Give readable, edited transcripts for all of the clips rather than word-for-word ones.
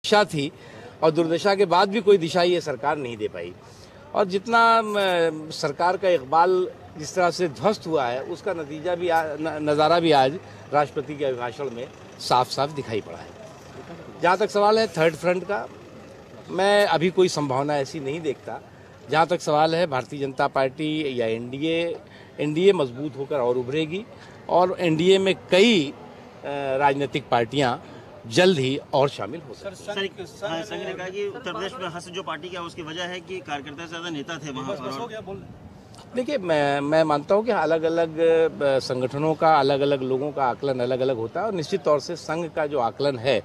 दिशा थी और दुर्दशा के बाद भी कोई दिशा ये सरकार नहीं दे पाई। और जितना सरकार का इकबाल जिस तरह से ध्वस्त हुआ है, उसका नतीजा भी नज़ारा भी आज राष्ट्रपति के अभिभाषण में साफ साफ दिखाई पड़ा है। जहाँ तक सवाल है थर्ड फ्रंट का, मैं अभी कोई संभावना ऐसी नहीं देखता। जहाँ तक सवाल है भारतीय जनता पार्टी या एनडीए मजबूत होकर और उभरेगी और एनडीए में कई राजनीतिक पार्टियां जल्द ही और शामिल हो सकती हैं। संघ ने कहा कि उत्तर प्रदेश में हस्त जो पार्टी का उसकी वजह है कि कार्यकर्ता से ज़्यादा नेता थे वहाँ पर। देखिए, मैं मानता हूँ कि अलग अलग संगठनों का अलग अलग लोगों का आकलन अलग अलग होता है और निश्चित तौर से संघ का जो आकलन है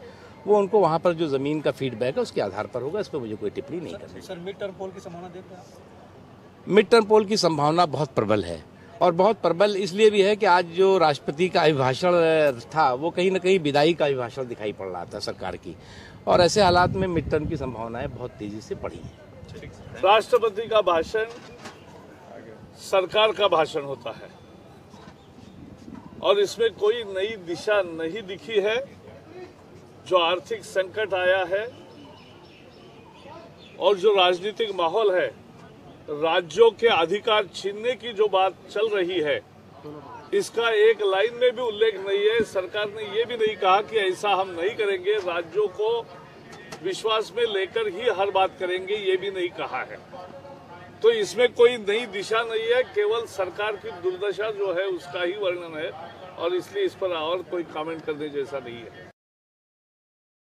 वो उनको वहाँ पर जो ज़मीन का फीडबैक है उसके आधार पर होगा। इस पर मुझे कोई टिप्पणी नहीं करनी। सर, मिड टर्म पोल की संभावना देख रहे हैं आप? मिड टर्म पोल की संभावना बहुत प्रबल है और बहुत प्रबल इसलिए भी है कि आज जो राष्ट्रपति का अभिभाषण था वो कहीं ना कहीं विदाई का अभिभाषण दिखाई पड़ रहा था सरकार की, और ऐसे हालात में मिड टर्म की संभावनाएं बहुत तेजी से बढ़ी हैं। राष्ट्रपति का भाषण सरकार का भाषण होता है और इसमें कोई नई दिशा नहीं दिखी है। जो आर्थिक संकट आया है और जो राजनीतिक माहौल है, राज्यों के अधिकार छीनने की जो बात चल रही है, इसका एक लाइन में भी उल्लेख नहीं है। सरकार ने ये भी नहीं कहा कि ऐसा हम नहीं करेंगे, राज्यों को विश्वास में लेकर ही हर बात करेंगे, ये भी नहीं कहा है। तो इसमें कोई नई दिशा नहीं है, केवल सरकार की दुर्दशा जो है उसका ही वर्णन है और इसलिए इस पर और कोई कमेंट करने जैसा नहीं है।